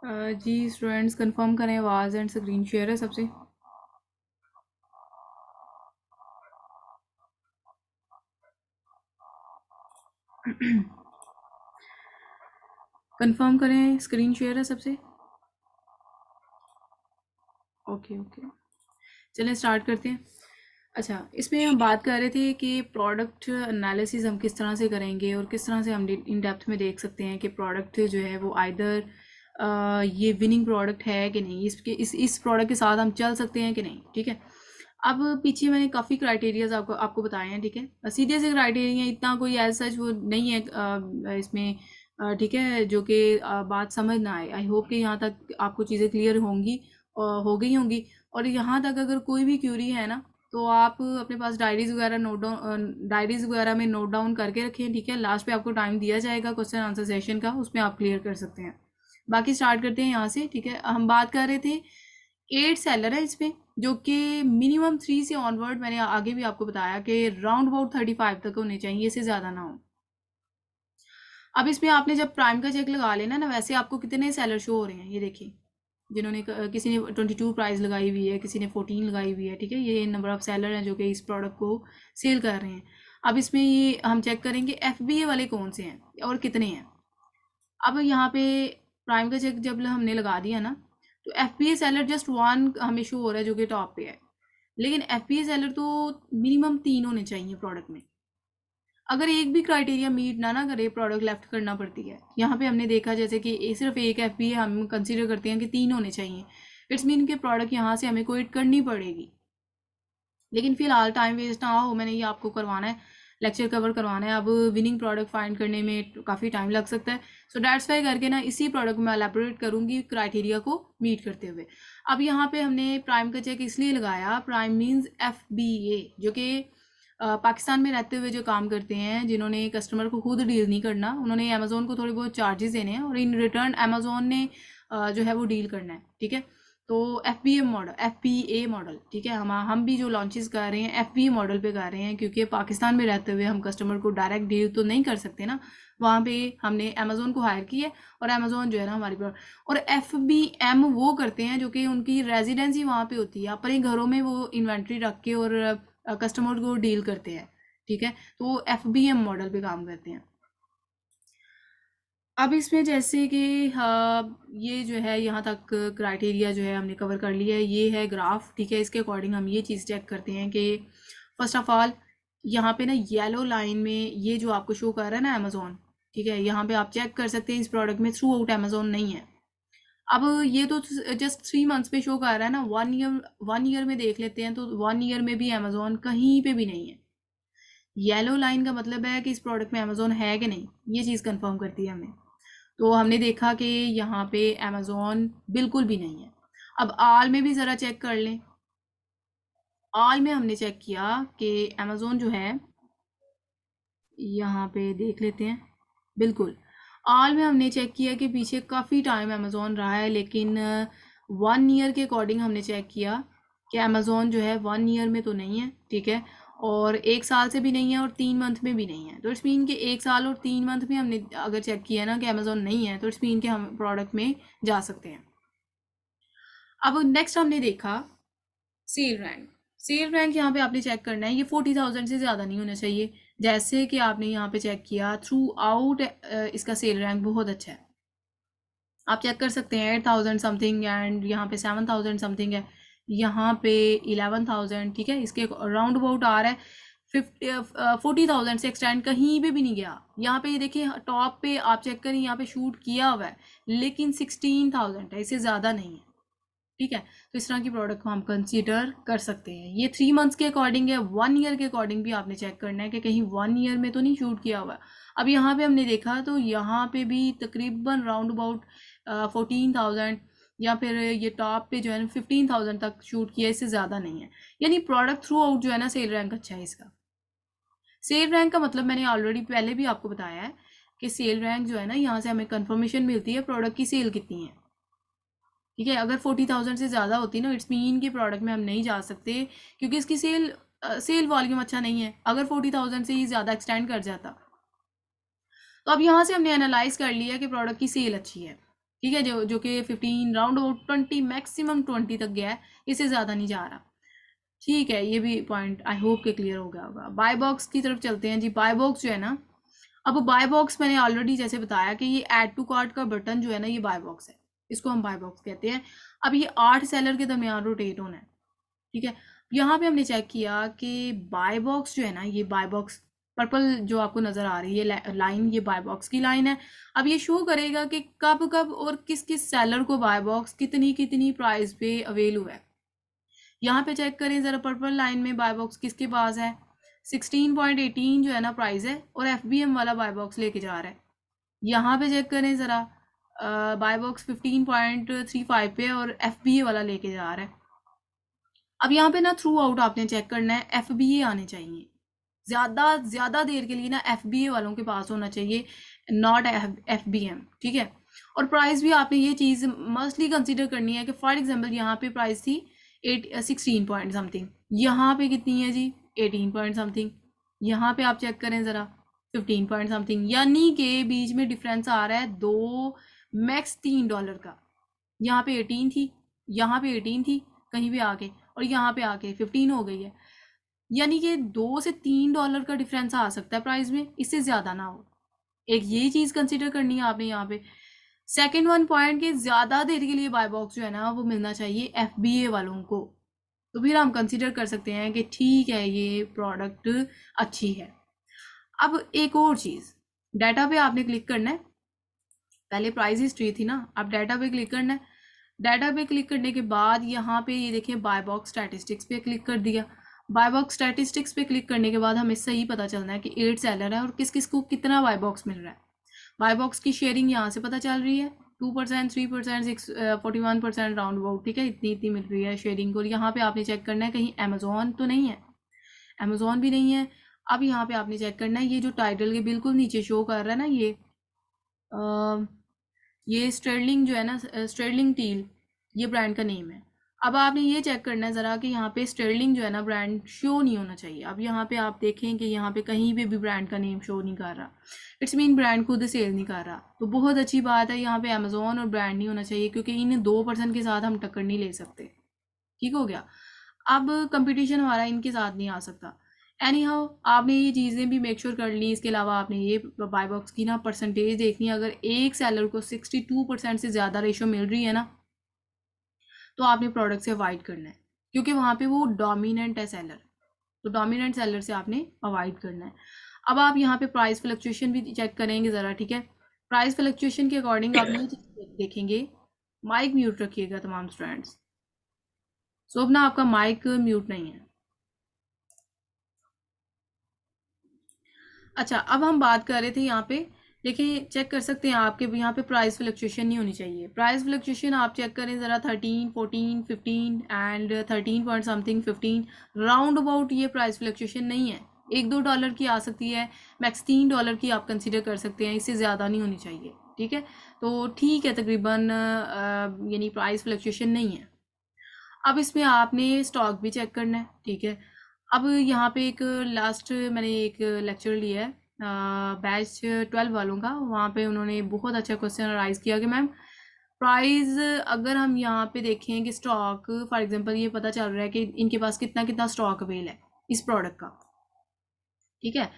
जी students confirm करें, आवाज़ and screen share है सबसे। कंफर्म करें, स्क्रीन शेयर है सबसे। ओके ओके, चलें स्टार्ट करते हैं। अच्छा, इसमें हम बात कर रहे थे कि प्रोडक्ट एनालिसिस हम किस तरह से करेंगे और किस तरह से हम इन डेप्थ में देख सकते हैं कि प्रोडक्ट जो है वो आइदर ये विनिंग प्रोडक्ट है कि नहीं, इसके इस प्रोडक्ट के साथ हम चल सकते हैं कि नहीं। ठीक है, अब पीछे मैंने काफ़ी क्राइटेरियाज आपको आपको बताए हैं। ठीक है, सीधे से क्राइटेरिया, इतना कोई एज सच वो नहीं है इसमें। ठीक है, जो कि बात समझ ना आए। आई होप कि यहाँ तक आपको चीज़ें क्लियर होंगी, हो गई होंगी। और यहाँ तक अगर कोई भी क्यूरी है ना, तो आप अपने पास डायरीज वगैरह में नोट डाउन करके रखें। ठीक है, लास्ट पे आपको टाइम दिया जाएगा क्वेश्चन आंसर सेशन का, उसमें आप क्लियर कर सकते हैं। बाकी स्टार्ट करते हैं यहाँ से। ठीक है, हम बात कर रहे थे 8 सेलर है इसमें, जो कि मिनिमम 3 से ऑनवर्ड, मैंने आगे भी आपको बताया कि राउंड अबाउट 35 तक होने चाहिए, इससे ज़्यादा ना हो। अब इसमें आपने जब प्राइम का चेक लगा लेना ना, वैसे आपको कितने सेलर शो हो रहे हैं ये देखिए। जिन्होंने किसी ने 22 प्राइस लगाई हुई है, किसी ने 14 लगाई हुई है। ठीक है, ये नंबर ऑफ सेलर हैं जो कि इस प्रोडक्ट को सेल कर रहे हैं। अब इसमें ये हम चेक करेंगे FBA वाले कौन से हैं और कितने हैं। अब यहाँ पे प्राइम का चेक जब हमने लगा दिया ना, तो FBA सेलर जस्ट 1 हमें शो हो रहा है जो कि टॉप पे है। लेकिन FBA सेलर तो मिनिमम 3 होने चाहिए प्रोडक्ट में। अगर एक भी क्राइटेरिया मीट ना करे, प्रोडक्ट लेफ्ट करना पड़ती है। यहाँ पे हमने देखा जैसे कि सिर्फ एक FBA हम कंसीडर करते हैं कि 3 होने चाहिए। इट्स मीन के प्रोडक्ट यहाँ से हमें क्विट करनी पड़ेगी। लेकिन फिलहाल टाइम वेस्ट ना हो, मैंने ये आपको करवाना है, लेक्चर कवर करवाना है। अब विनिंग प्रोडक्ट फाइंड करने में काफ़ी टाइम लग सकता है। सो डैट्स वाई करके ना इसी प्रोडक्ट में एलेबोरेट करूँगी क्राइटेरिया को मीट करते हुए। अब यहाँ पे हमने प्राइम का चेक इसलिए लगाया, प्राइम मीन्स FBA, जो कि पाकिस्तान में रहते हुए जो काम करते हैं, जिन्होंने कस्टमर को खुद डील नहीं करना, उन्होंने अमेज़ोन को थोड़े बहुत चार्जेस देने हैं और इन रिटर्न अमेज़ोन ने जो है वो डील करना है। ठीक है, तो FBA मॉडल। ठीक है, हम भी जो लॉन्चेस कर रहे हैं FBA मॉडल पे कर रहे हैं, क्योंकि पाकिस्तान में रहते हुए हम कस्टमर को डायरेक्ट डील तो नहीं कर सकते ना। वहाँ पे हमने अमेज़ोन को हायर किया है और अमेज़ोन जो है ना हमारी और FBM वो करते हैं जो कि उनकी रेजिडेंसी वहाँ पे होती है, अपने घरों में वो इन्वेंट्री रख के और कस्टमर को डील करते हैं। ठीक है, तो FBM मॉडल पे काम करते हैं। अब इसमें जैसे कि हाँ, ये जो है यहाँ तक क्राइटेरिया जो है हमने कवर कर लिया है। ये है ग्राफ। ठीक है, इसके अकॉर्डिंग हम ये चीज़ चेक करते हैं कि फर्स्ट ऑफ ऑल यहाँ पे ना येलो लाइन में ये जो आपको शो कर रहा है ना अमेज़ोन। ठीक है, यहाँ पे आप चेक कर सकते हैं इस प्रोडक्ट में थ्रू आउट अमेज़ोन नहीं है। अब ये तो जस्ट 3 मंथ्स पे शो कर रहा है ना, 1 ईयर में देख लेते हैं तो 1 ईयर में भी अमेज़ोन कहीं पे भी नहीं है। येलो लाइन का मतलब है कि इस प्रोडक्ट में अमेज़ोन है कि नहीं, ये चीज़ कंफर्म करती है हमें। तो हमने देखा कि यहाँ पे अमेज़ोन बिल्कुल भी नहीं है। अब आल में भी ज़रा चेक कर लें। आल में हमने चेक किया कि अमेज़ोन जो है, यहाँ पे देख लेते हैं। बिल्कुल, आल में हमने चेक किया कि पीछे काफ़ी टाइम अमेज़ोन रहा है, लेकिन 1 ईयर के अकॉर्डिंग हमने चेक किया कि अमेज़ोन जो है 1 ईयर में तो नहीं है। ठीक है, और 1 साल से भी नहीं है और 3 मंथ में भी नहीं है। तो इट्स मीन कि 1 साल और 3 मंथ में हमने अगर चेक किया ना कि अमेज़ोन नहीं है, तो इट्स मीन कि हम प्रोडक्ट में जा सकते हैं। अब नेक्स्ट हमने देखा सेल रैंक। सेल रैंक यहाँ पे आपने चेक करना है, ये 40,000 से ज़्यादा नहीं होना चाहिए। जैसे कि आपने यहाँ पे चेक किया थ्रू आउट, इसका सेल रैंक बहुत अच्छा है। आप चेक कर सकते हैं 8,000 समथिंग एंड यहाँ पे 7,000 समथिंग है, यहाँ पे 11,000। ठीक है, इसके राउंड अबाउट आ रहा है 40,000 से एक्सटेंड कहीं पे भी नहीं गया। यहाँ पे ये देखिए टॉप पे आप चेक करें, यहाँ पे शूट किया हुआ है, लेकिन 16,000 है, इससे ज़्यादा नहीं है। ठीक है, तो इस तरह की प्रोडक्ट को हम कंसीडर कर सकते हैं। ये 3 मंथ्स के अकॉर्डिंग है, 1 ईयर के अकॉर्डिंग भी आपने चेक करना है कि कहीं 1 ईयर में तो नहीं शूट किया हुआ। अब यहाँ पे हमने देखा तो यहाँ पे भी तकरीबन राउंड अबाउट 14,000, या फिर ये टॉप पे जो है ना 15,000 तक शूट किया, इससे ज़्यादा नहीं है। यानी प्रोडक्ट थ्रू आउट जो है ना सेल रैंक अच्छा है इसका। सेल रैंक का मतलब मैंने ऑलरेडी पहले भी आपको बताया है कि सेल रैंक जो है ना, यहाँ से हमें कंफर्मेशन मिलती है प्रोडक्ट की सेल कितनी है। ठीक है, अगर 40,000 से ज़्यादा होती ना, इट्स मीन के प्रोडक्ट में हम नहीं जा सकते, क्योंकि इसकी सेल वॉल्यूम अच्छा नहीं है। अगर 40,000 से ही ज़्यादा एक्सटेंड कर जाता, तो अब यहाँ से हमने एनालाइज कर लिया कि प्रोडक्ट की सेल अच्छी है। ठीक है, जो कि 15 राउंड अबाउट 20 मैक्सिमम 20 तक गया है, इससे ज़्यादा नहीं जा रहा। ठीक है, ये भी पॉइंट आई होप के क्लियर हो गया होगा। बाय बॉक्स की तरफ चलते हैं जी। बाय बॉक्स जो है ना, अब बाय बॉक्स मैंने ऑलरेडी जैसे बताया कि ये ऐड टू कार्ट का बटन जो है ना, ये बाय बॉक्स है, इसको हम बाय बॉक्स कहते हैं। अब ये 8 सेलर के दरमियान रोटेट होना है, ठीक है। यहाँ पे हमने चेक किया कि बाय बॉक्स जो है ना, ये बाय बॉक्स पर्पल जो आपको नज़र आ रही है लाइन, ये बाय बॉक्स की लाइन है। अब ये शो करेगा कि कब कब और किस किस सेलर को बाय बॉक्स कितनी कितनी प्राइस पे अवेल हुआ है। यहाँ पे चेक करें ज़रा, पर्पल लाइन में बाय बॉक्स किसके पास है, 16.18 जो है ना प्राइस है, और FBM वाला बाय बॉक्स लेके जा रहा है। यहाँ पे चेक करें ज़रा, बाय बॉक्स 15.35 पे और FBA वाला लेके जा रहा है। अब यहाँ पे ना थ्रू आउट आपने चेक करना है, FBA आने चाहिए, ज़्यादा देर के लिए ना FBA वालों के पास होना चाहिए, नॉट FBM, ठीक है। और प्राइस भी आपने ये चीज़ मस्टली कंसिडर करनी है कि फॉर एग्जांपल यहाँ पे प्राइस थी 16 पॉइंट समथिंग, यहाँ पे कितनी है जी 18 पॉइंट समथिंग, यहाँ पे आप चेक करें ज़रा 15 पॉइंट समथिंग, यानी कि बीच में डिफरेंस आ रहा है मैक्स $3 का। यहाँ पे 18 थी, यहाँ पे 18 थी कहीं भी आके, और यहाँ पे आके 15 हो गई है, यानी कि $2 से $3 का डिफरेंस आ सकता है प्राइस में, इससे ज़्यादा ना हो। एक ये चीज़ कंसिडर करनी है आपने यहाँ पे। सेकेंड वन पॉइंट के ज़्यादा देर के लिए बाय बॉक्स जो है ना वो मिलना चाहिए FBA वालों को, तो फिर हम कंसिडर कर सकते हैं कि ठीक है ये प्रोडक्ट अच्छी है। अब एक और चीज़, डाटा पे आपने क्लिक करना है, पहले प्राइस हिस्ट्री थी ना, अब डाटा पे क्लिक करना है। डाटा पे क्लिक करने के बाद यहाँ पे ये देखिए बाय बॉक्स स्टैटिस्टिक्स पे क्लिक कर दिया। बाय बॉक्स स्टैटिस्टिक्स पे क्लिक करने के बाद हमें सही पता चलना है कि 8 सेलर है और किस किस को कितना बाय बॉक्स मिल रहा है। बाय बॉक्स की शेयरिंग यहाँ से पता चल रही है, 2%, 3%, 41% राउंड अबाउट, ठीक है, इतनी इतनी मिल रही है शेयरिंग। और यहाँ पे आपने चेक करना है कहीं अमेजोन तो नहीं है, अमेजोन भी नहीं है। अब यहाँ पे आपने चेक करना है, ये जो टाइटल के बिल्कुल नीचे शो कर रहा है ना, ये स्टर्लिंग जो है ना, स्टर्लिंग टील, ये ब्रांड का नेम है। अब आपने ये चेक करना है ज़रा कि यहाँ पे स्टर्लिंग जो है ना ब्रांड शो नहीं होना चाहिए। अब यहाँ पे आप देखें कि यहाँ पे कहीं पे भी ब्रांड का नेम शो नहीं कर रहा, इट्स मीन ब्रांड खुद सेल नहीं कर रहा, तो बहुत अच्छी बात है। यहाँ पे अमेजोन और ब्रांड नहीं होना चाहिए, क्योंकि इन 2% के साथ हम टक्कर नहीं ले सकते, ठीक हो गया। अब कंपटीशन हमारा इनके साथ नहीं आ सकता। एनी हाउ आपने ये चीज़ें भी मेक श्योर कर ली। इसके अलावा आपने ये बाय बॉक्स की ना परसेंटेज देखनी है, अगर एक सेलर को 62% से ज़्यादा रेशो मिल रही है ना, तो आपने प्रोडक्ट से अवॉइड करना है, क्योंकि वहाँ पे वो डोमिनेंट है सेलर, तो डोमिनेंट सेलर से आपने अवॉइड करना है। अब आप यहाँ पे प्राइस फ्लक्चुएशन भी चेक करेंगे ज़रा, ठीक है। प्राइस फ्लक्चुएशन के अकॉर्डिंग आप ये चीज़ देखेंगे। माइक म्यूट रखिएगा तमाम स्टूडेंट्स। सो अब ना आपका माइक म्यूट नहीं है। अच्छा, अब हम बात कर रहे थे यहाँ पे, देखिए चेक कर सकते हैं आपके यहाँ पे प्राइस फ्लक्चुएशन नहीं होनी चाहिए। प्राइस फ्लक्चुएशन आप चेक करें ज़रा, 13, 14, 15 and 13 point something 15 round about, ये प्राइस फ्लक्चुएशन नहीं है। $1-2 की आ सकती है, मैक्स $3 की आप कंसिडर कर सकते हैं, इससे ज़्यादा नहीं होनी चाहिए, ठीक है। तो ठीक है, तकरीबन यानी प्राइस फ्लक्चुएशन नहीं है। अब इसमें आपने स्टॉक भी चेक करना है, ठीक है। अब यहाँ पे एक लास्ट मैंने एक लेक्चर लिया है बैच 12 वालों का, वहाँ पे उन्होंने बहुत अच्छा क्वेश्चन राइज किया कि मैम प्राइस, अगर हम यहाँ पे देखें कि स्टॉक फॉर एग्जांपल ये पता चल रहा है कि इनके पास कितना कितना स्टॉक अवेल है इस प्रोडक्ट का, ठीक है।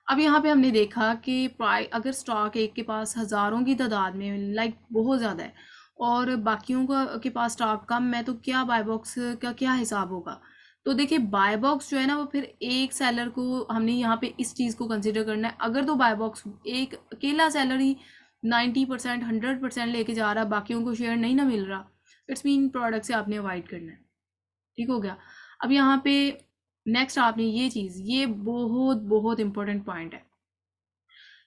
अब यहाँ पे हमने देखा कि प्राइस, अगर स्टॉक एक के पास हज़ारों की तादाद में, लाइक बहुत ज़्यादा है, और बाकियों का के पास स्टॉक कम है, तो क्या बाय बॉक्स का क्या हिसाब होगा। तो देखिए बाय बॉक्स जो है ना, वो फिर एक सेलर को हमने यहाँ पे इस चीज़ को कंसिडर करना है। अगर तो बाय बॉक्स एक अकेला सेलर ही 90%, 100% लेके जा रहा, बाकियों को शेयर नहीं ना मिल रहा, इट्स मीन प्रोडक्ट से आपने अवॉइड करना है, ठीक हो गया। अब यहाँ पे नेक्स्ट आपने ये चीज़, ये बहुत बहुत इंपॉर्टेंट पॉइंट है।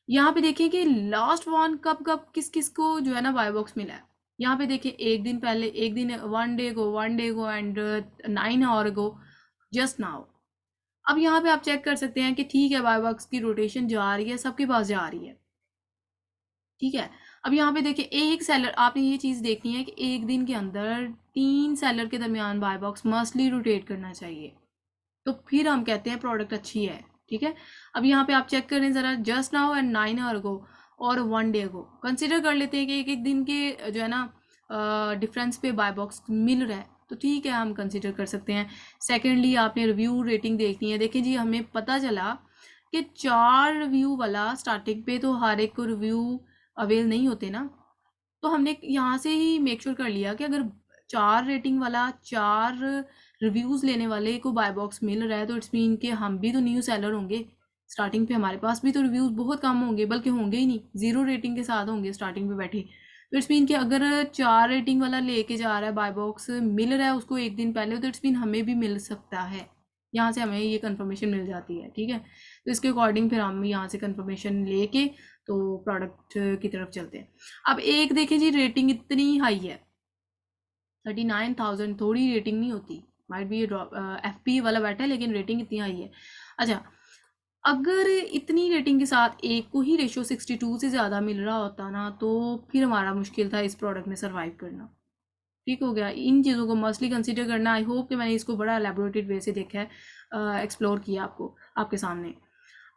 यहाँ पे देखिए कि लास्ट वन कब कब किस किस को जो है ना बाय बॉक्स मिला है। यहाँ पे देखिए एक दिन पहले, एक दिन 1 day go and 9 hour go, just now. अब यहाँ पे आप चेक कर सकते हैं कि ठीक है बाय बॉक्स की रोटेशन जा रही है, सबके पास जा रही है, ठीक है। अब यहाँ पे देखिए एक सेलर, आपने ये चीज़ देखनी है कि एक दिन के अंदर 3 सेलर के दरमियान बाय बॉक्स मस्टली रोटेट करना चाहिए, तो फिर हम कहते हैं प्रोडक्ट अच्छी है, ठीक है। अब यहाँ पे आप चेक करें ज़रा, जस्ट नाउ एंड 9 आवर गो, और 1 डे को कंसिडर कर लेते हैं कि एक एक दिन के जो है ना डिफरेंस पे बाय बॉक्स मिल रहा है, तो ठीक है, हम कंसिडर कर सकते हैं। सेकेंडली आपने रिव्यू रेटिंग देखनी है। देखिए जी, हमें पता चला कि 4 रिव्यू वाला स्टार्टिंग पे तो हर एक को रिव्यू अवेल नहीं होते ना, तो हमने यहाँ से ही मेक श्योर कर लिया कि अगर 4 रेटिंग वाला 4 रिव्यूज़ लेने वाले को बाय बॉक्स मिल रहा है, तो इट्स मीन कि हम भी तो न्यू सेलर होंगे। स्टार्टिंग पे हमारे पास भी तो रिव्यूज़ बहुत कम होंगे, बल्कि होंगे ही नहीं, 0 रेटिंग के साथ होंगे स्टार्टिंग पे बैठे। तो इट्स मीन कि अगर 4 रेटिंग वाला लेके जा रहा है, बाय बॉक्स मिल रहा है उसको एक दिन पहले, तो इट्स मीन हमें भी मिल सकता है। यहाँ से हमें ये कंफर्मेशन मिल जाती है, ठीक है। तो इसके अकॉर्डिंग फिर हम यहाँ से कंफर्मेशन लेके तो प्रोडक्ट की तरफ चलते हैं। अब एक देखें जी, रेटिंग इतनी हाई है, 39,000 थोड़ी रेटिंग नहीं होती। माइट भी FP वाला बैठा है, लेकिन रेटिंग इतनी हाई है। अच्छा, अगर इतनी रेटिंग के साथ एक को ही रेशो 62 से ज़्यादा मिल रहा होता ना, तो फिर हमारा मुश्किल था इस प्रोडक्ट में सर्वाइव करना। ठीक हो गया, इन चीज़ों को मस्टली कंसिडर करना। आई होप कि मैंने इसको बड़ा एलेबोरेटेड वे से देखा है, एक्सप्लोर किया आपको आपके सामने।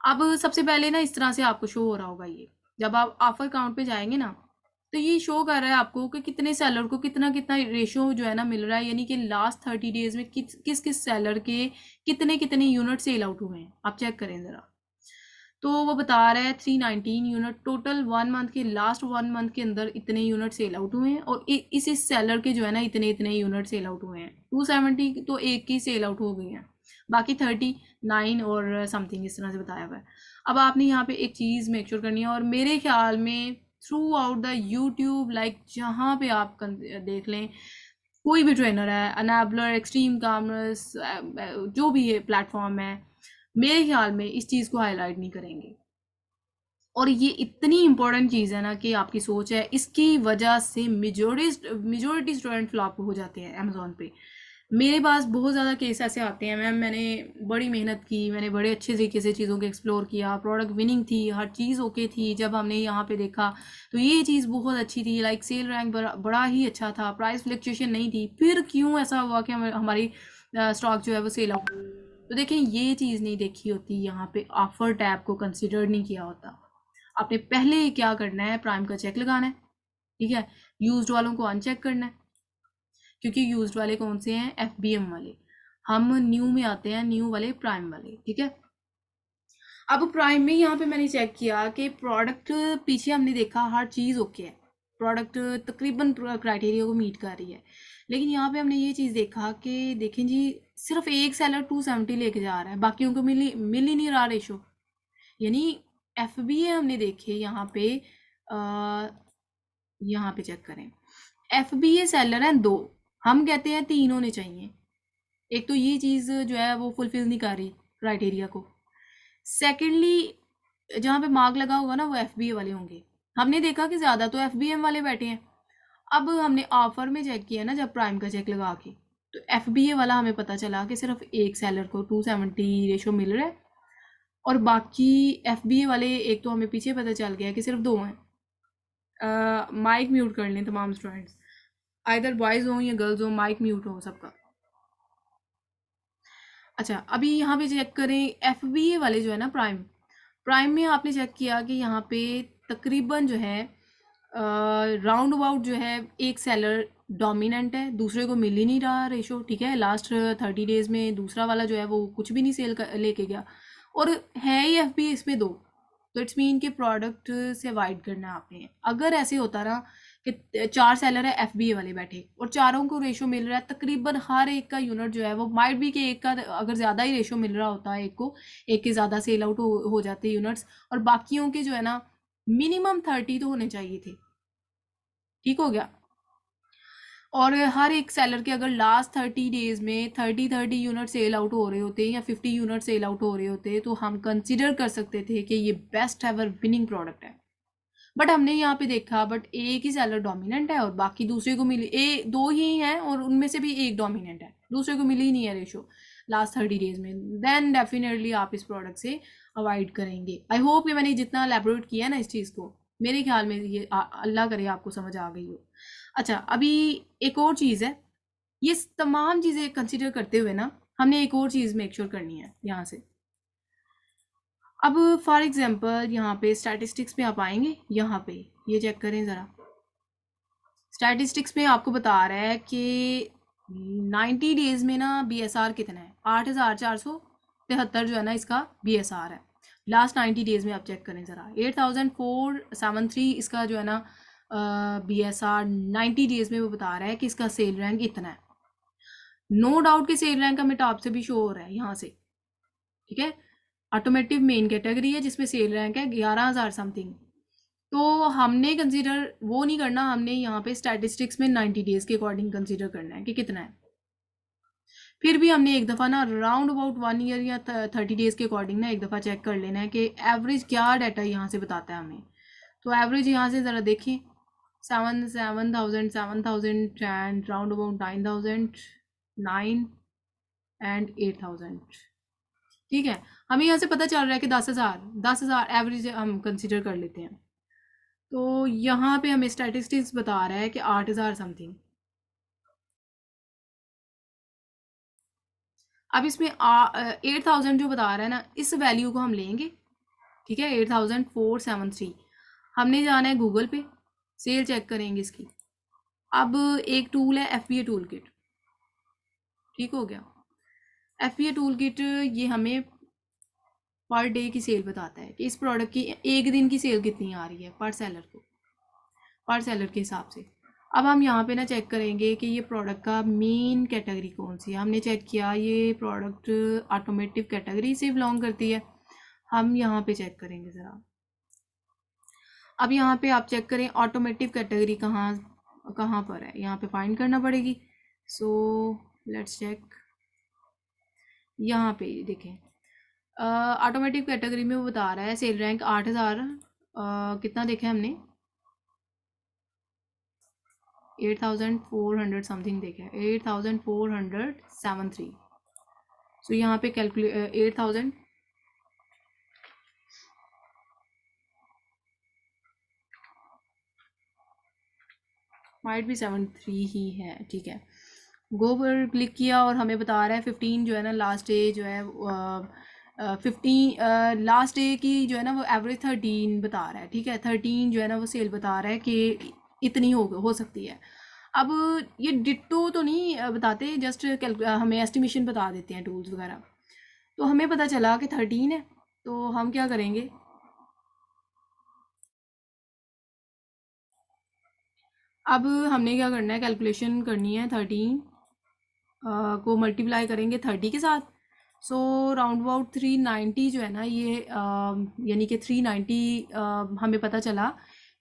अब सबसे पहले ना इस तरह से आपको शो हो रहा होगा, ये जब आप ऑफर काउंट पे जाएंगे ना, तो ये शो कर रहा है आपको कि कितने सेलर को कितना कितना रेशो जो है ना मिल रहा है, यानी कि लास्ट 30 डेज में किस किस सेलर के कितने कितने यूनिट सेल आउट हुए हैं। आप चेक करें ज़रा, तो वो बता रहा है 319 यूनिट टोटल 1 मंथ के, लास्ट 1 मंथ के अंदर इतने यूनिट सेल आउट हुए हैं, और इस सेलर के जो है ना इतने इतने यूनिट सेल आउट हुए हैं। 270 तो एक की सेल आउट हो गई हैं, बाकी 39 और समथिंग इस तरह से बताया हुआ है। अब आपने यहाँ पे एक चीज़ मेक श्योर करनी है, और मेरे ख्याल में through out the YouTube, like जहाँ पे आप देख लें, कोई भी ट्रेनर है, अनैबलर, एक्सट्रीम कामर्स, जो भी है प्लेटफॉर्म है, मेरे ख्याल में इस चीज़ को हाईलाइट नहीं करेंगे। और ये इतनी इंपॉर्टेंट चीज़ है ना कि आपकी सोच है, इसकी वजह से मेजोरिटी स्टूडेंट फ्लॉप हो जाते हैं अमेजोन पे। मेरे पास बहुत ज़्यादा केस ऐसे आते हैं, मैम मैंने बड़ी मेहनत की, मैंने बड़े अच्छे तरीके से चीज़ों को एक्सप्लोर किया, प्रोडक्ट विनिंग थी, हर चीज़ ओके थी। जब हमने यहाँ पे देखा तो ये चीज़ बहुत अच्छी थी, लाइक सेल रैंक बड़ा ही अच्छा था, प्राइस फ्लक्चुएशन नहीं थी, फिर क्यों ऐसा हुआ कि हमारी स्टॉक जो है वो सेल आउट। तो देखें, ये चीज़ नहीं देखी होती, यहाँ पे ऑफर टैब को कंसिडर नहीं किया होता। आपने पहले क्या करना है, प्राइम का चेक लगाना है, ठीक है, यूज्ड वालों को अनचेक करना है, क्योंकि यूज्ड वाले कौन से हैं, FBM वाले। हम न्यू में आते हैं, न्यू वाले प्राइम वाले, ठीक है। अब प्राइम में यहाँ पे मैंने चेक किया कि प्रोडक्ट पीछे हमने देखा हर चीज़ ओके है, प्रोडक्ट तकरीबन क्राइटेरिया को मीट कर रही है, लेकिन यहाँ पे हमने ये चीज़ देखा कि देखें जी, सिर्फ एक सेलर 270 लेके जा रहा है, बाकियों को मिल ही नहीं रहा रेशो। यानी FBA हमने देखे यहाँ पे, यहाँ पे चेक करें, FBA सेलर हैं 2, हम कहते हैं 3 होने चाहिए। एक तो ये चीज़ जो है वो फुलफिल नहीं कर रही क्राइटेरिया को। सेकेंडली, जहाँ पे मार्क लगा होगा ना वो FBA वाले होंगे, हमने देखा कि ज़्यादा तो FBM वाले बैठे हैं। अब हमने ऑफर में चेक किया ना, जब प्राइम का चेक लगा के, तो FBA वाला हमें पता चला कि सिर्फ एक सेलर को 270 रेशो मिल रहा है, और बाकी FBA वाले एक तो हमें पीछे पता चल गया कि सिर्फ 2 हैं। माइक म्यूट कर लें तमाम स्टूडेंट्स, आइदर बॉयज़ हो या गर्ल्स हो, माइक म्यूट हो सबका। अच्छा, अभी यहाँ पे चेक करें FBA वाले जो है ना, प्राइम में आपने चेक किया कि यहाँ पे तकरीबन जो है राउंड अबाउट जो है एक सेलर डोमिनेंट है, दूसरे को मिल ही नहीं रहा रेशो, ठीक है। लास्ट 30 डेज में दूसरा वाला जो है वो कुछ भी नहीं सेल लेके गया, और है ही FBA इसमें 2, तो इट्स मीन कि प्रोडक्ट से अवॉइड करना है आपने। अगर ऐसे होता ना कि 4 सेलर है FBA वाले बैठे, और चारों को रेशो मिल रहा है तकरीबन हर एक का यूनिट जो है वो, माइट भी कि एक का अगर ज़्यादा ही रेशो मिल रहा होता है, एक को एक के ज़्यादा सेल आउट हो जाते यूनिट्स, और बाकियों के जो है ना मिनिमम 30 तो होने चाहिए थे, ठीक हो गया। और हर एक सेलर के अगर लास्ट 30 डेज में 30 यूनिट सेल आउट हो रहे होते या 50 यूनिट सेल आउट हो रहे होते, तो हम कंसिडर कर सकते थे कि ये बेस्ट एवर विनिंग प्रोडक्ट है। बट हमने यहाँ पे देखा, बट एक ही सेलर डोमिनेंट है और बाकी दूसरे को मिली 2 ही हैं, और उनमें से भी एक डोमिनेंट है, दूसरे को मिली ही नहीं है रेशो लास्ट 30 डेज में। देन डेफिनेटली आप इस प्रोडक्ट से अवॉइड करेंगे। आई होप कि मैंने जितना एलेबोरेट किया है ना इस चीज़ को, मेरे ख्याल में ये अल्लाह करे आपको समझ आ गई हो। अच्छा, अभी एक और चीज़ है, ये तमाम चीज़ें कंसिडर करते हुए ना हमने एक और चीज़ मेक श्योर करनी है यहाँ से। अब फॉर एग्जांपल यहाँ पे स्टैटिस्टिक्स में आप आएंगे, यहाँ पे ये चेक करें ज़रा। स्टैटिस्टिक्स में आपको बता रहा है कि 90 डेज में ना बीएसआर कितना है, 8,473 जो है ना इसका बीएसआर है। लास्ट 90 डेज में आप चेक करें ज़रा, 8,473 इसका जो है ना बीएसआर 90 डेज में वो बता रहा है कि इसका सेल रैंक इतना है। नो डाउट कि सेल रैंक हमें टॉप से भी शो हो रहा है यहाँ से, ठीक है। ऑटोमेटिव मेन कैटेगरी है जिसमें सेल रैंक है 11,000 समथिंग। तो हमने कंसीडर वो नहीं करना, हमने यहाँ पे स्टैटिस्टिक्स में 90 डेज के अकॉर्डिंग कंसीडर करना है कि कितना है। फिर भी हमने एक दफ़ा ना राउंड अबाउट 1 ईयर या 30 डेज के अकॉर्डिंग ना एक दफ़ा चेक कर लेना है कि एवरेज क्या डाटा यहाँ से बताता है हमें। तो एवरेज यहाँ से ज़रा देखें, 7,000 एंड राउंड अबाउट 9,000, 9 एंड 8,000, ठीक है। हमें यहाँ से पता चल रहा है कि 10,000 एवरेज हम कंसिडर कर लेते हैं। तो यहाँ पे हमें स्टैटिस्टिक्स बता रहा है कि 8,000 समथिंग। अब इसमें 8,000 जो बता रहा है ना, इस वैल्यू को हम लेंगे, ठीक है। 8,473 हमने जाना है गूगल पे, सेल चेक करेंगे इसकी। अब एक टूल है FBA टूल किट, ठीक हो गया। FBA टूल किट ये हमें पर डे की सेल बताता है कि इस प्रोडक्ट की एक दिन की सेल कितनी आ रही है पर सेलर को, पर सेलर के हिसाब से। अब हम यहाँ पे ना चेक करेंगे कि ये प्रोडक्ट का मेन कैटेगरी कौन सी है। हमने चेक किया ये प्रोडक्ट ऑटोमेटिव कैटेगरी से बिलोंग करती है। हम यहाँ पे चेक करेंगे ज़रा। अब यहाँ पे आप चेक करें ऑटोमेटिव कैटेगरी कहाँ कहाँ पर है, यहाँ पे फाइंड करना पड़ेगी। सो लेट्स चेक, यहाँ पे देखें ऑटोमेटिव कैटेगरी में वो बता रहा है सेल रैंक 8,000 कितना देखा है हमने, 8,400 समथिंग देखा है, 8,473। सो यहाँ पे कैलकुलेट 8,000 माइट भी 73 ही है, ठीक है। गो पर क्लिक किया और हमें बता रहा है 15 जो है ना लास्ट डे जो है 15 लास्ट डे की जो है ना वो एवरेज 13 बता रहा है, ठीक है। 13 जो है ना वो सेल बता रहा है कि इतनी हो सकती है। अब ये डिट्टो तो नहीं बताते, जस्ट हमें एस्टिमेशन बता देते हैं टूल्स वगैरह। तो हमें पता चला कि 13 है, तो हम क्या करेंगे, अब हमने क्या करना है, कैलकुलेशन करनी है 13 को मल्टीप्लाई करेंगे 30 के साथ। सो राउंड अबाउट 390 जो है ना ये यानी कि 390 हमें पता चला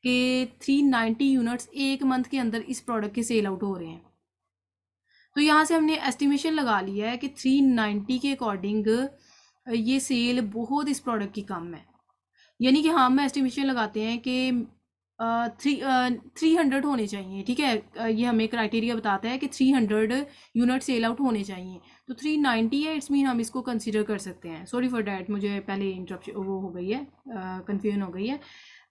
कि 390 यूनिट्स एक मंथ के अंदर इस प्रोडक्ट के सेल आउट हो रहे हैं। तो यहाँ से हमने एस्टिमेशन लगा लिया है कि 390 के अकॉर्डिंग ये सेल बहुत इस प्रोडक्ट की कम है। यानी कि हम एस्टिमेशन लगाते हैं कि 300 होने चाहिए, ठीक है। ये हमें क्राइटेरिया बताता है कि 300 यूनिट सेल आउट होने चाहिए। तो 390 है, इट्स मीन हम इसको कंसीडर कर सकते हैं। सॉरी फॉर डैट, मुझे पहले इंटरप्शन वो हो गई है, कन्फ्यूजन हो गई है।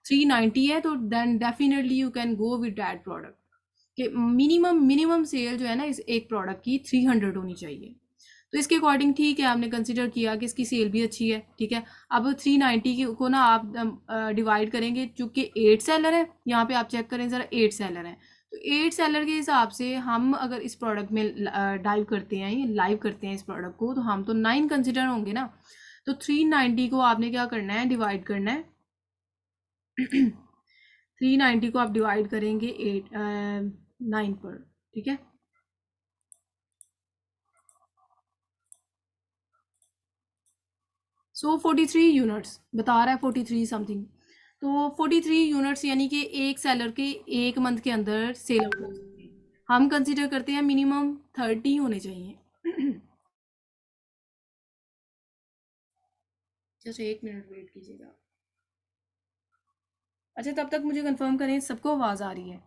390 है तो then definitely you can go with that product कि मिनिमम मिनिमम सेल जो है ना इस एक प्रोडक्ट की 300 होनी चाहिए। तो इसके अकॉर्डिंग ठीक है, आपने कंसिडर किया कि इसकी सेल भी अच्छी है, ठीक है। अब 390 को ना आप डिवाइड करेंगे, चूँकि 8 सेलर है, यहाँ पे आप चेक करें ज़रा 8 सेलर हैं। तो 8 सेलर के हिसाब से हम अगर इस प्रोडक्ट में डाइव करते हैं या लाइव करते हैं इस प्रोडक्ट को, तो हम तो 9 कंसिडर होंगे ना। तो 390 को आपने क्या करना है, डिवाइड करना है 390 को आप डिवाइड करेंगे 9 पर, ठीक है। सो 43 यूनिट्स बता रहा है, 43 समथिंग। तो 43 यूनिट्स यानी कि एक सेलर के एक मंथ के अंदर सेल आउट हो सकते हैं। हम कंसिडर करते हैं मिनिमम 30 होने चाहिए। जस्ट 1 मिनट वेट कीजिएगा। अच्छा, तब तक मुझे कंफर्म करें सबको आवाज़ आ रही है।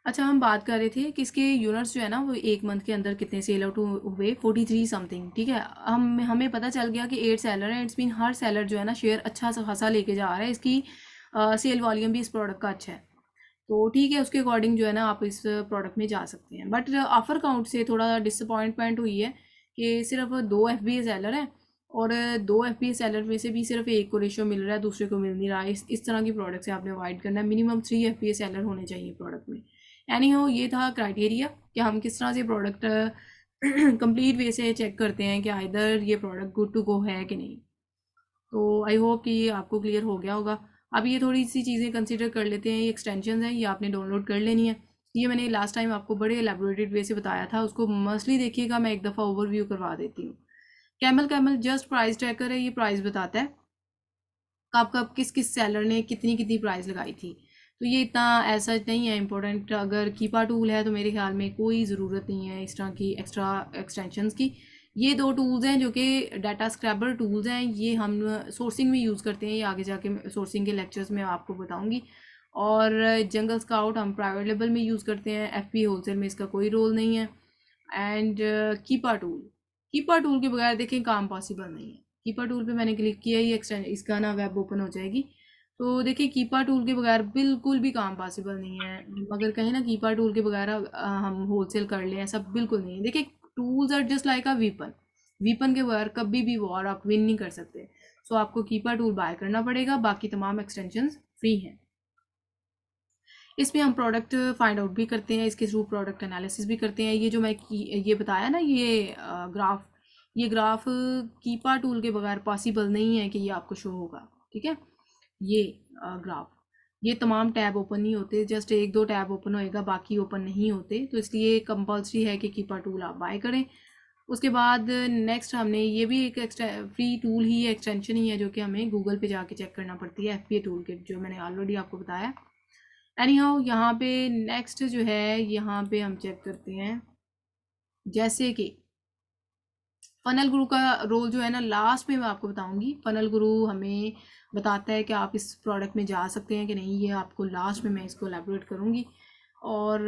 अच्छा, हम बात कर रहे थे कि इसके यूनिट्स जो है ना वो एक मंथ के अंदर कितने सेल आउट हुए, 43 समथिंग, ठीक है। हमें पता चल गया कि 8 सेलर हैं। इट्स मीन हर सेलर जो है ना शेयर अच्छा सा खासा लेके जा रहा है। इसकी सेल वॉल्यूम भी इस प्रोडक्ट का अच्छा है। तो ठीक है, उसके अकॉर्डिंग जो है ना आप इस प्रोडक्ट में जा सकते हैं। बट ऑफर काउंट से थोड़ा डिसअपॉइंटमेंट हुई है कि सिर्फ 2 FBA सेलर हैं, और 2 FBA सेलर में से भी सिर्फ एक को रेशियो मिल रहा है, दूसरे को मिल नहीं रहा है। इस तरह की प्रोडक्ट से आपने अवॉइड करना है। मिनिमम 3 FBA सेलर होने चाहिए प्रोडक्ट में। एनी हो, ये था क्राइटेरिया कि हम किस तरह से प्रोडक्ट कंप्लीट वे से चेक करते हैं कि आइदर ये प्रोडक्ट गुड टू गो है कि नहीं। तो आई होप कि ये आपको क्लियर हो गया होगा। अब ये थोड़ी सी चीज़ें कंसिडर कर लेते हैं। ये एक्सटेंशन हैं, ये आपने डाउनलोड कर लेनी है। ये मैंने लास्ट टाइम आपको बड़े एलेबोरेटेड वे से बताया था, उसको मस्टली देखिएगा। मैं एक दफ़ा ओवरव्यू करवा देती हूँ। Camel camel just price tracker है, ये प्राइस बताता है कब कब किस किस सेलर ने कितनी कितनी प्राइस लगाई थी। तो ये इतना ऐसा नहीं है इम्पोर्टेंट। अगर कीपा टूल है तो मेरे ख्याल में कोई ज़रूरत नहीं है इस तरह की एक्स्ट्रा एक्सटेंशंस की। ये 2 टूल्स हैं जो कि डाटा स्क्रैबर टूल्स हैं। ये हम सोर्सिंग में यूज़ करते हैं। ये आगे जाके सोर्सिंग के लेक्चर्स में आपको बताऊंगी। और जंगल स्काउट हम प्राइवेट लेवल में यूज़ करते हैं। FP होलसेल में इसका कोई रोल नहीं है। एंड कीपा टूल के बगैर देखें काम पॉसिबल नहीं है। कीपा टूल पे मैंने क्लिक किया, ये एक्सटेंड इसका ना वेब ओपन हो जाएगी। तो देखिए कीपा टूल के बगैर बिल्कुल भी काम पॉसिबल नहीं है। अगर कहें ना कीपा टूल के बगैर हम होलसेल कर लें, ऐसा बिल्कुल नहीं है। देखिए, tools are just like a weapon. Weapon के बगैर कभी भी वॉर आप विन नहीं कर सकते। सो आपको कीपा टूल बाय करना पड़ेगा। बाकी तमाम एक्सटेंशन फ्री हैं। इसमें हम प्रोडक्ट फाइंड आउट भी करते हैं, इसके थ्रू प्रोडक्ट एनालिसिस भी करते हैं। ये जो मैं ये बताया ना, ये ग्राफ कीपा टूल के बगैर पॉसिबल नहीं है कि ये आपको शो होगा, ठीक है। ये ग्राफ, ये तमाम टैब ओपन नहीं होते, जस्ट 1-2 टैब ओपन होएगा, बाकी ओपन नहीं होते। तो इसलिए कंपल्सरी है कि कीपा टूल आप बाय करें। उसके बाद नेक्स्ट हमने ये भी एक फ्री टूल ही है, एक्सटेंशन ही है, जो कि हमें गूगल पे जाके चेक करना पड़ती है। FBA टूल किट जो मैंने ऑलरेडी आपको बताया। एनी हाउ, यहाँ पे नेक्स्ट जो है, यहाँ पे हम चेक करते हैं जैसे कि फनल गुरु का रोल जो है ना, लास्ट में मैं आपको बताऊंगी। फनल गुरु हमें बताता है कि आप इस प्रोडक्ट में जा सकते हैं कि नहीं, ये आपको लास्ट में मैं इसको एलेबोरेट करूंगी। और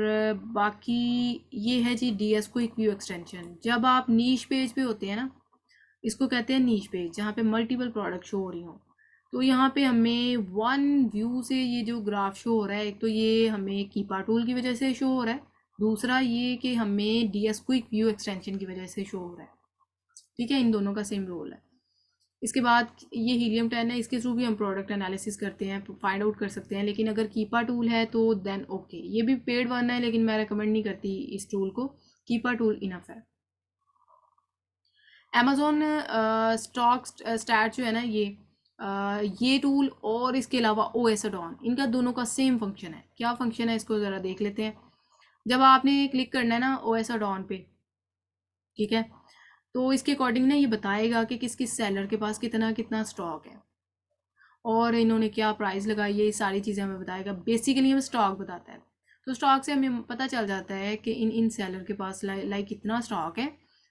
बाकी ये है जी DS क्विक व्यू एक्सटेंशन। जब आप नीश पेज पे होते हैं ना, इसको कहते हैं नीश पेज, जहाँ पे मल्टीपल प्रोडक्ट शो हो रही हों। तो यहाँ पे हमें वन व्यू से ये जो ग्राफ शो हो रहा है, एक तो ये हमें कीपा टूल की वजह से शो हो रहा है, दूसरा ये कि हमें DS क्विक व्यू एक्सटेंशन की वजह से शो हो रहा है, ठीक है। इन दोनों का सेम रोल है। इसके बाद ये हीलियम 10 है, इसके थ्रू भी हम प्रोडक्ट एनालिसिस करते हैं, फाइंड आउट कर सकते हैं। लेकिन अगर कीपा टूल है तो देन ओके, ये भी पेड वन है, लेकिन मैं रिकमेंड नहीं करती इस टूल को। कीपा टूल इनफ है। अमेजोन स्टॉक स्टैट जो है ना, ये टूल और इसके अलावा OS एडॉन, इनका दोनों का सेम फंक्शन है। क्या फंक्शन है इसको ज़रा देख लेते हैं। जब आपने क्लिक करना है ना OS एडॉन पे, ठीक है, तो इसके अकॉर्डिंग ना ये बताएगा कि किस किस सेलर के पास कितना कितना स्टॉक है और इन्होंने क्या प्राइस लगाई है। ये सारी चीज़ें हमें बताएगा। बेसिकली हमें स्टॉक बताता है। तो स्टॉक से हमें पता चल जाता है कि इन इन सेलर के पास लाइक कितना स्टॉक है।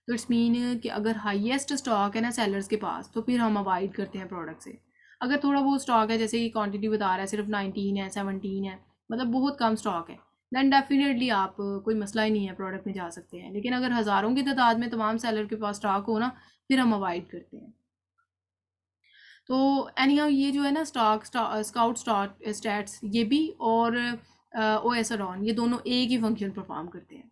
तो इट्स मीन कि अगर हाईएस्ट स्टॉक है ना सेलर्स के पास, तो फिर हम अवॉइड करते हैं प्रोडक्ट से। अगर थोड़ा बहुत स्टॉक है, जैसे कि क्वांटिटी बता रहा है सिर्फ 19 है, 17 है, मतलब बहुत कम स्टॉक है, देन डेफिनेटली आप कोई मसला ही नहीं है, प्रोडक्ट में जा सकते हैं। लेकिन अगर हज़ारों की तादाद में तमाम सेलर के पास स्टॉक हो ना, फिर हम अवॉइड करते हैं। तो एनी हाउ, ये जो है ना स्काउट स्टैट्स, ये भी और OS एडॉन, ये दोनों एक ही फंक्शन परफॉर्म करते हैं।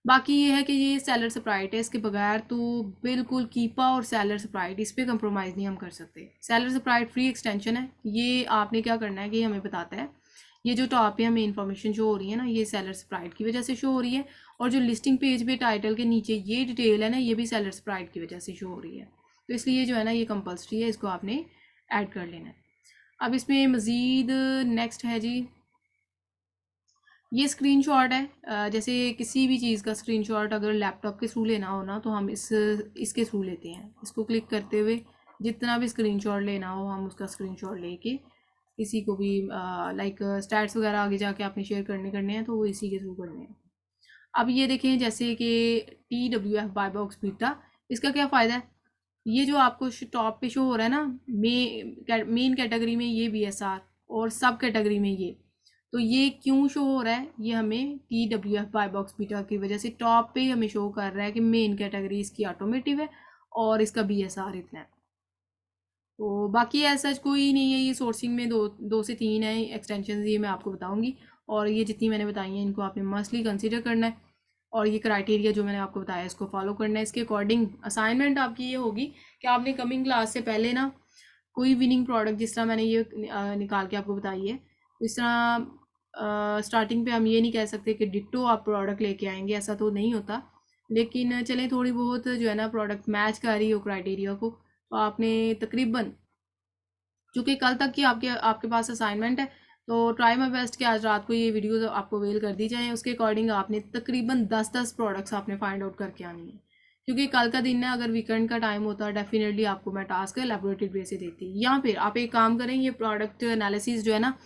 बाकी ये है कि ये सेलर स्प्राइट है, इसके बगैर तो बिल्कुल कीपा और सेलर स्प्राइट, इस पर कंप्रोमाइज़ नहीं हम कर सकते। सेलर स्प्राइट फ्री एक्सटेंशन है। ये आपने क्या करना है कि हमें बताता है, ये जो टॉप पे हमें इन्फॉर्मेशन शो हो रही है ना, ये सेलर स्प्राइट की वजह से शो हो रही है। और जो लिस्टिंग पेज पे टाइटल के नीचे ये डिटेल है ना, ये भी सेलर स्प्राइट की वजह से शो हो रही है। तो इसलिए जो है ना, ये कंपल्सरी है, इसको आपने ऐड कर लेना है। अब इसमें मज़ीद नेक्स्ट है जी, ये स्क्रीनशॉट है। जैसे किसी भी चीज़ का स्क्रीनशॉट अगर लैपटॉप के थ्रू लेना हो ना, तो हम इसके थ्रू लेते हैं। इसको क्लिक करते हुए जितना भी स्क्रीनशॉट लेना हो, हम उसका स्क्रीनशॉट लेके किसी को भी लाइक स्टैट्स वगैरह आगे जाके आपने शेयर करने हैं, तो वो इसी के थ्रू करने हैं। अब ये देखें, जैसे कि TWF बाय बॉक्स बीटा, इसका क्या फ़ायदा है। ये जो आपको टॉप पे शो हो रहा है ना, मेन कैटेगरी में ये BSR और सब कैटेगरी में ये, तो ये क्यों शो हो रहा है, ये हमें TWF बाय बॉक्स बीटा की वजह से टॉप पे हमें शो कर रहा है कि मेन कैटेगरी इसकी ऑटोमेटिव है और इसका BSR इतना है। तो बाकी ऐसा कोई नहीं है, ये सोर्सिंग में दो से तीन है एक्सटेंशन, ये मैं आपको बताऊंगी, और ये जितनी मैंने बताई हैं इनको आपने मस्टली कंसिडर करना है, और ये क्राइटेरिया जो मैंने आपको बताया इसको फॉलो करना है। इसके अकॉर्डिंग असाइनमेंट आपकी ये होगी कि आपने कमिंग क्लास से पहले ना कोई विनिंग प्रोडक्ट, जिस तरह मैंने ये निकाल के आपको बताई है, इस तरह स्टार्टिंग पे हम ये नहीं कह सकते कि डिट्टो आप प्रोडक्ट लेके आएंगे, ऐसा तो नहीं होता, लेकिन चलें थोड़ी बहुत जो है ना प्रोडक्ट मैच कर रही हो क्राइटेरिया को, तो आपने तकरीबन, चूँकि कल तक की आपके आपके पास असाइनमेंट है, तो ट्राई माई बेस्ट कि आज रात को ये वीडियो आपको वेल कर दी जाए, उसके अकॉर्डिंग आपने तकरीबन 10 प्रोडक्ट्स आपने फाइंड आउट करके आनी है, क्योंकि कल का दिन है, अगर वीकेंड का टाइम होता डेफिनेटली आपको मैं टास्क एलेबोरेटेड वे से देती, या फिर आप एक काम करें, ये प्रोडक्ट एनालिसिस जो है ना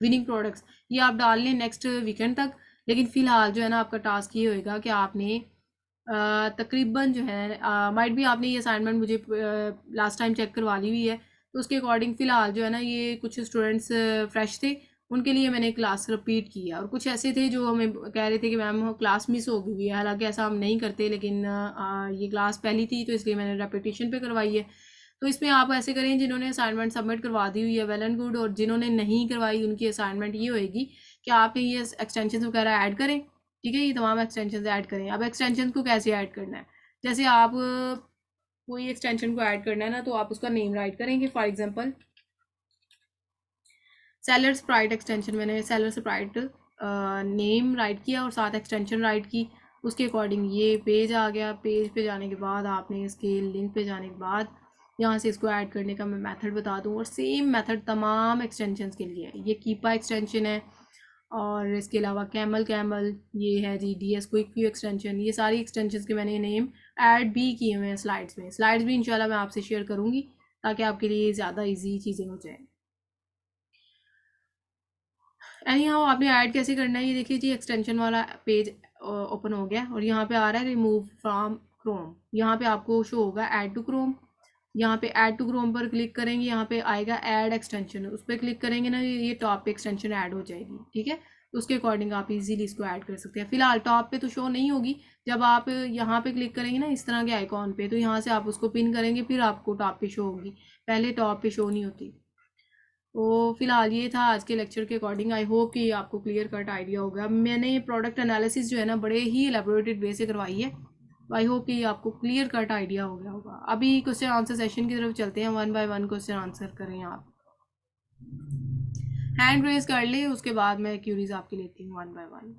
विनिंग प्रोडक्ट्स, ये आप डाल लें नेक्स्ट वीकेंड तक, लेकिन फ़िलहाल जो है ना आपका टास्क ये होएगा कि आपने तकरीबन जो है माइट भी आपने ये असाइनमेंट मुझे लास्ट टाइम चेक करवा ली हुई है, तो उसके अकॉर्डिंग फ़िलहाल जो है ना ये कुछ स्टूडेंट्स फ्रेश थे, उनके लिए मैंने क्लास रिपीट की है, और कुछ ऐसे थे जो हमें कह रहे थे कि मैम क्लास मिस हो गई है, हालांकि ऐसा हम नहीं करते, लेकिन ये क्लास पहली थी तो इसलिए मैंने रेपिटेशन पे करवाई है। तो इसमें आप ऐसे करें, जिन्होंने असाइनमेंट सबमिट करवा दी हुई है वेल एंड गुड, और जिन्होंने नहीं करवाई उनकी असाइनमेंट ये होएगी कि आप ये एक्सटेंशन वगैरह ऐड करें, ठीक है, ये तमाम एक्सटेंशन ऐड करें। अब एक्सटेंशन को कैसे ऐड करना है, जैसे आप कोई एक्सटेंशन को ऐड करना है ना, तो आप उसका नेम राइट करेंगे, for example seller Sprite extension, मैंने सेलर स्प्राइट नेम राइट किया और साथ एक्सटेंशन राइट की, उसके अकॉर्डिंग ये पेज आ गया। पेज पे जाने के बाद आपने इसके लिंक पे जाने के बाद यहाँ से इसको ऐड करने का मैं मेथड बता दूँ, और सेम मेथड तमाम एक्सटेंशन के लिए है। ये कीपा एक्सटेंशन है, और इसके अलावा कैमल कैमल, ये है जी DS क्विक व्यू एक्सटेंशन, ये सारी एक्सटेंशन के मैंने नेम ऐड भी किए हुए हैं स्लाइड्स में। स्लाइड्स भी इंशाल्लाह मैं आपसे शेयर करूँगी ताकि आपके लिए ज़्यादा ईजी चीज़ें हो जाए। एनी हाउ आपने ऐड कैसे करना है, ये देखिए जी, एक्सटेंशन वाला पेज ओपन हो गया, और यहाँ पे आ रहा है रिमूव फ्रॉम क्रोम, यहाँ पे आपको शो होगा ऐड टू क्रोम, यहाँ पे ऐड टू क्रोम पर क्लिक करेंगे, यहाँ पे आएगा ऐड एक्सटेंशन, उस पर क्लिक करेंगे ना, ये टॉप पे एक्सटेंशन ऐड हो जाएगी, ठीक है, तो उसके अकॉर्डिंग आप इजीली इसको ऐड कर सकते हैं। फिलहाल टॉप पे तो शो नहीं होगी, जब आप यहाँ पे क्लिक करेंगे ना इस तरह के आइकॉन पे, तो यहाँ से आप उसको पिन करेंगे, फिर आपको टॉप पे शो होगी, पहले टॉप पे शो नहीं होती। तो फिलहाल ये था आज के लेक्चर के अकॉर्डिंग, आई होप कि आपको क्लियर कट आइडिया होगा। मैंने प्रोडक्ट एनालिसिस जो है ना बड़े ही एलेबोरेटेड वे से करवाई है, तो आई होप कि आपको क्लियर कट आइडिया हो गया होगा। अभी क्वेश्चन आंसर सेशन की तरफ चलते हैं, 1 बाय 1 क्वेश्चन आंसर करें आप, हैंड रेज कर ले, उसके बाद मैं क्यूरीज आपकी लेती हूँ 1 बाय 1।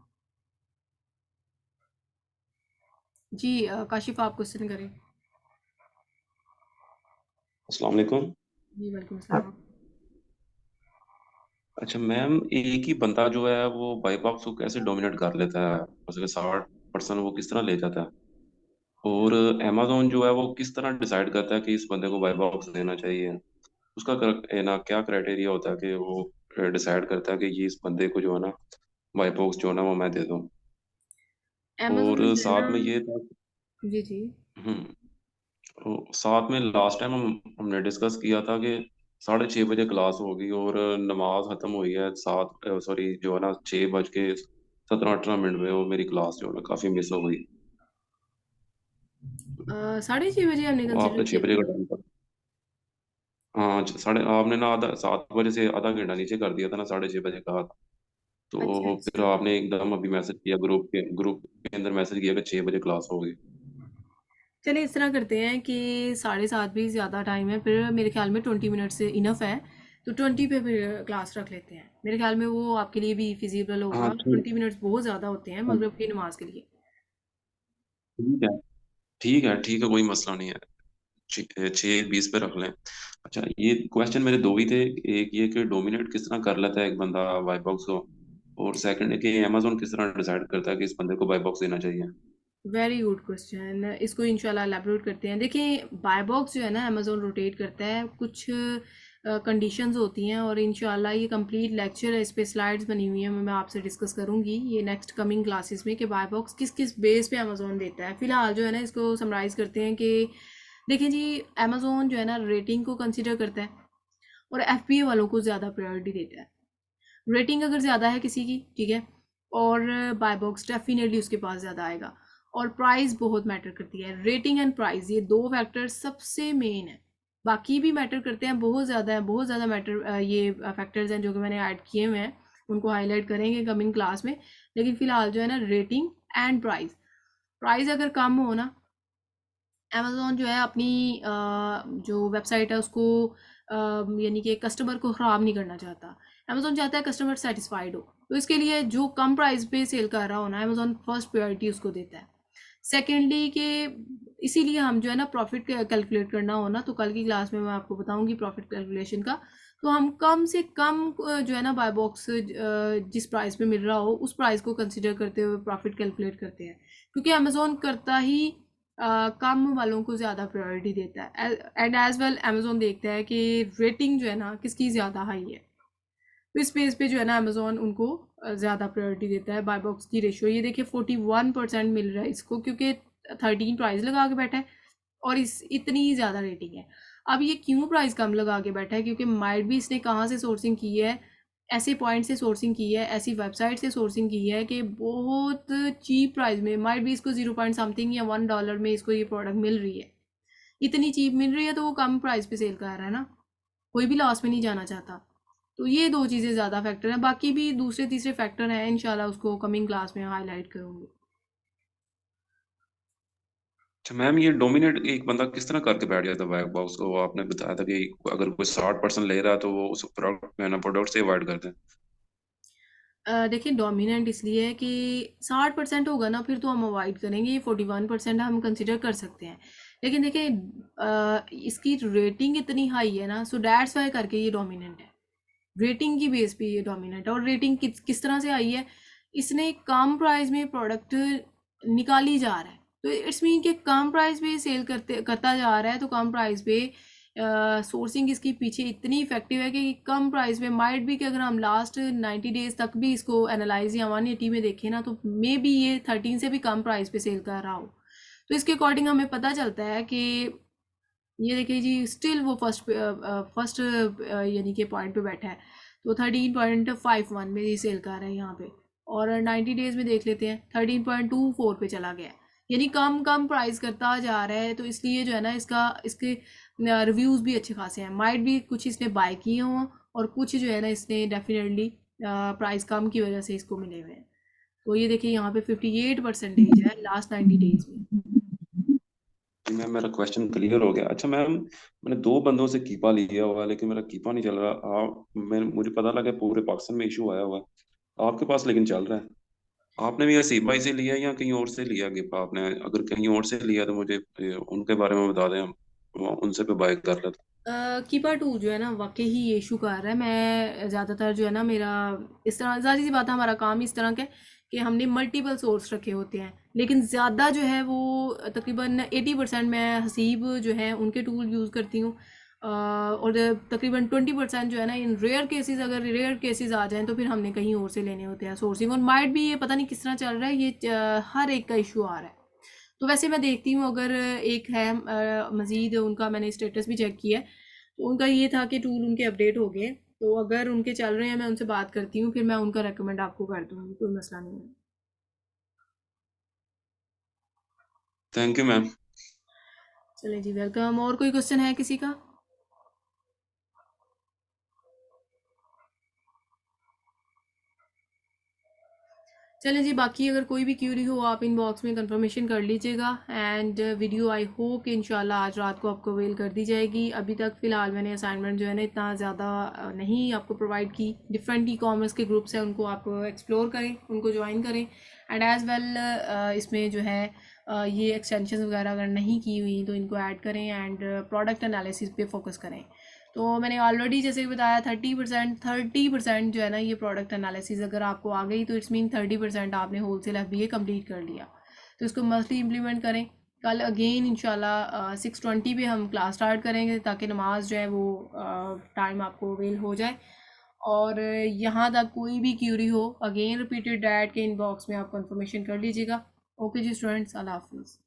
जी काशिफ आप क्वेश्चन करें। अस्सलाम वालेकुम। जी वेलकम सलाम। अच्छा मैम, एक ही बंदा जो है वो बाई बॉक्स को कैसे डोमिनेट कर लेता है, उसके 60% वो किस तरह ले जाता है, और अमेजोन जो है वो किस तरह डिसाइड करता है कि इस बंदे को बाई बॉक्स देना चाहिए, उसका ना क्या क्राइटेरिया होता है कि वो डिसाइड करता है कि ये इस बंदे को जो है ना बाई बॉक्स जो है ना वो मैं दे दूँ। अमेजोन और जो है ना, साथ में ये था। जी जी, हम्म। तो साथ में लास्ट टाइम हमने डिस्कस किया था कि 6:30 बजे क्लास होगी और नमाज खत्म हुई है 7, सॉरी जो है ना 6:17-18 में, वो मेरी क्लास जो है ना काफी मिस हो गई। 6:30 बजे हमने तो कंसिडर आपने छः किया बजे था। का टाइम था। हाँ, साढ़े आपने ना आधा 7 बजे से आधा घंटा नीचे कर दिया था ना, 6:30 बजे कहा था। अच्छा तो फिर अच्छा, आपने एकदम अभी मैसेज किया, ग्रुप के अंदर मैसेज किया कि 6 बजे क्लास होगी। चलिए इस तरह करते हैं कि 7:30 भी ज़्यादा टाइम है, फिर मेरे ख्याल में 20 मिनट से इनफ है, तो 20 पे फिर क्लास रख लेते हैं, मेरे ख्याल में वो आपके लिए भी फिजिबल हाँ होगा। ठीक। 20 मिनट्स बहुत ज़्यादा होते हैं मगरिब की नमाज के लिए। ठीक है, ठीक है, ठीक है, कोई मसला नहीं है। 6:20 पे रख लें। अच्छा, ये क्वेश्चन मेरे दो ही थे। एक ये कि डोमिनेट किस तरह कर लेता है एक बंदा वाई बॉक्स को, और सेकंड है कि अमेजोन किस तरह डिसाइड करता है कि इस बंदे को वाई बॉक्स देना चाहिए। वेरी गुड क्वेश्चन, इसको इंशाल्लाह एलैबोरेट करते हैं। देखिए बाय बॉक्स जो है ना अमेजोन रोटेट करता है, कुछ कंडीशंस होती हैं, और इंशाल्लाह ये कंप्लीट लेक्चर है, इस पे स्लाइड्स बनी हुई हैं, मैं आपसे डिस्कस करूँगी ये नेक्स्ट कमिंग क्लासेस में कि बाय बॉक्स किस किस बेस पे अमेजोन देता है। फिलहाल जो है ना इसको समराइज़ करते हैं कि देखिए जी, अमेजोन जो है ना रेटिंग को कंसिडर करता है, और FBA वालों को ज़्यादा प्रायोरिटी देता है। रेटिंग अगर ज़्यादा है किसी की, ठीक है, और बाय बॉक्स डेफिनेटली उसके पास ज़्यादा आएगा। और प्राइस बहुत मैटर करती है, रेटिंग एंड प्राइस, ये दो फैक्टर सबसे मेन है। बाकी भी मैटर करते हैं, बहुत ज़्यादा है, बहुत ज़्यादा मैटर ये फैक्टर्स हैं जो कि मैंने ऐड किए हुए हैं, उनको हाईलाइट करेंगे कमिंग क्लास में। लेकिन फ़िलहाल जो है ना, रेटिंग एंड प्राइस, प्राइस अगर कम हो ना, अमेज़ोन जो है अपनी जो वेबसाइट है उसको यानी कि कस्टमर को ख़राब नहीं करना चाहता। अमेज़ोन चाहता है कस्टमर सेटिस्फाइड हो, तो इसके लिए जो कम प्राइस पे सेल कर रहा हो ना, अमेज़ोन फर्स्ट प्रायोरिटी उसको देता है। सेकेंडली कि इसीलिए हम जो है ना, प्रॉफिट कैलकुलेट करना हो ना, तो कल की क्लास में मैं आपको बताऊंगी प्रॉफिट कैलकुलेशन का। तो हम कम से कम जो है ना, बाय बॉक्स जिस प्राइस पे मिल रहा हो उस प्राइस को कंसिडर करते हुए प्रॉफिट कैलकुलेट करते हैं, क्योंकि अमेज़ोन करता ही कम वालों को ज़्यादा प्रायोरिटी देता है। एंड एज वेल अमेज़ोन देखता है कि रेटिंग जो है ना किसकी ज़्यादा हाई है, तो इस बेस पे जो है ना अमेज़ोन उनको ज़्यादा प्रायोरिटी देता है। बाय बॉक्स की रेशियो ये देखिए 41% मिल रहा है इसको, क्योंकि 13 प्राइस लगा के बैठा है और इस इतनी ज़्यादा रेटिंग है। अब ये क्यों प्राइस कम लगा के बैठा है, क्योंकि माइट भी इसने कहाँ से सोर्सिंग की है, ऐसे पॉइंट से सोर्सिंग की है, ऐसी वेबसाइट से सोर्सिंग की है कि बहुत चीप प्राइस में, माइट भी इसको 0 पॉइंट समथिंग या $1 में इसको ये प्रोडक्ट मिल रही है। इतनी चीप मिल रही है तो वो कम प्राइस पे सेल कर रहा है ना, कोई भी लॉस में नहीं जाना चाहता। तो ये दो चीज़ें ज़्यादा फैक्टर हैं, बाकी भी दूसरे तीसरे फैक्टर हैं, इंशाल्लाह उसको कमिंग क्लास में हाईलाइट करूँगी। अच्छा मैम, ये डोमिनेट एक बंदा किस तरह करके बैठ जाता है बैक बॉक्स को? आपने बताया था कि अगर कोई 60% ले रहा है तो वो उस प्रोडक्ट में ना प्रोडक्ट से अवॉइड करते हैं। देखिए डोमिनेंट इसलिए है कि 60% होगा ना, फिर तो हम अवॉइड करेंगे, ये 41% हम कंसिडर कर सकते हैं। लेकिन देखिए इसकी रेटिंग इतनी हाई है ना, सो डैट्स वाई करके ये डोमिनेंट है, रेटिंग की बेस पे ये डोमिनेंट है। और रेटिंग किस तरह से आई है, इसने कम प्राइस में प्रोडक्ट निकाली जा रहा है, तो इट्स मीन कि कम प्राइस पे सेल करता जा रहा है, तो कम प्राइस पे सोर्सिंग इसकी पीछे इतनी इफेक्टिव है कि कम प्राइस में माइट भी कि अगर हम लास्ट 90 डेज तक भी इसको एनालाइज या 180 में देखें ना, तो मे बी ये 13 से भी कम प्राइस पे सेल कर रहा हो। तो इसके अकॉर्डिंग हमें पता चलता है कि ये देखिए जी, स्टिल वो फर्स्ट यानी कि पॉइंट पे बैठा है, तो 13.51 में ये सेल कर रहा है यहाँ पे। और 90 डेज में देख लेते हैं, 13.24 पे चला गया है, यानी कम कम प्राइस करता जा रहा है। तो इसलिए जो है ना, इसके रिव्यूज़ भी अच्छे खासे हैं, माइट भी कुछ इसने बाय किए हों और कुछ जो है ना इसने डेफिनेटली प्राइस कम की वजह से इसको मिले हुए हैं। तो ये देखिए यहाँ पे 58% है लास्ट 90 डेज में। जी मैम, मेरा क्वेश्चन क्लियर हो गया। अच्छा मैम, मैंने दो बंदों से कीपा लिया हुआ है लेकिन मेरा कीपा नहीं चल रहा। आप मैं मुझे पता लगा पूरे पाकिस्तान में इशू आया हुआ है, आपके पास लेकिन चल रहा है। आपने भी ऐसे भाई से लिया या कहीं और से लिया गिप? आपने अगर कहीं और से लिया तो मुझे उनके बारे में बता दें, हम उनसे पे बाय कर लेते। कीपर टू जो है ना, वाकई ही ये इशू कर रहा है। मैं ज़्यादातर जो है ना, मेरा इस तरह ज़ाहिर सी बात है, हमारा काम इस तरह का है कि हमने मल्टीपल सोर्स रखे होते हैं, लेकिन ज़्यादा जो है वो तकरीबन 80% मैं हसीब जो है उनके टूल यूज़ करती हूँ। और तकरीबन 20% जो है ना, इन रेयर केसेस, अगर रेयर केसेस आ जाएं तो फिर हमने कहीं और से लेने होते हैं सोर्सिंग। और माइट भी ये पता नहीं किस तरह चल रहा है, ये हर एक का इशू आ रहा है। तो वैसे मैं देखती हूँ, अगर एक है मज़ीद, उनका मैंने स्टेटस भी चेक किया है, तो उनका ये था कि टूल उनके अपडेट हो गए, तो अगर उनके चल रहे हैं मैं उनसे बात करती हूँ, फिर मैं उनका रेकमेंड आपको कर दूँगी, कोई मसला नहीं है। Thank you ma'am. चलिए जी, वेलकम। और कोई क्वेश्चन है किसी का? चलें जी, बाकी अगर कोई भी क्यूरी हो आप इनबॉक्स में कंफर्मेशन कर लीजिएगा। एंड वीडियो आई होप कि इंशाल्लाह आज रात को आपको अवेल कर दी जाएगी। अभी तक फ़िलहाल मैंने असाइनमेंट जो है ना इतना ज़्यादा नहीं आपको प्रोवाइड की। डिफरेंट ई कॉमर्स के ग्रुप्स हैं, उनको आप एक्सप्लोर करें, उनको ज्वाइन करें। एंड एज़ वेल इसमें जो है ये एक्सटेंशन वगैरह अगर नहीं की हुई तो इनको ऐड करें एंड प्रोडक्ट एनालिसिस पे फोकस करें। तो मैंने ऑलरेडी जैसे बताया 30% जो है ना, ये प्रोडक्ट एनालिसिस अगर आपको आ गई तो इट्स मीन 30% आपने होल सेल FBA कंप्लीट कर लिया। तो इसको मस्टली इम्प्लीमेंट करें। कल अगेन इंशाल्लाह 6:20 पे हम क्लास स्टार्ट करेंगे, ताकि नमाज जो है वो टाइम आपको अवेल हो जाए। और यहाँ तक कोई भी क्यूरी हो, अगेन रिपीटेड डैट के इनबॉक्स में आप कंफर्मेशन कर लीजिएगा। ओके जी स्टूडेंट्स, अल्लाह हाफिज़।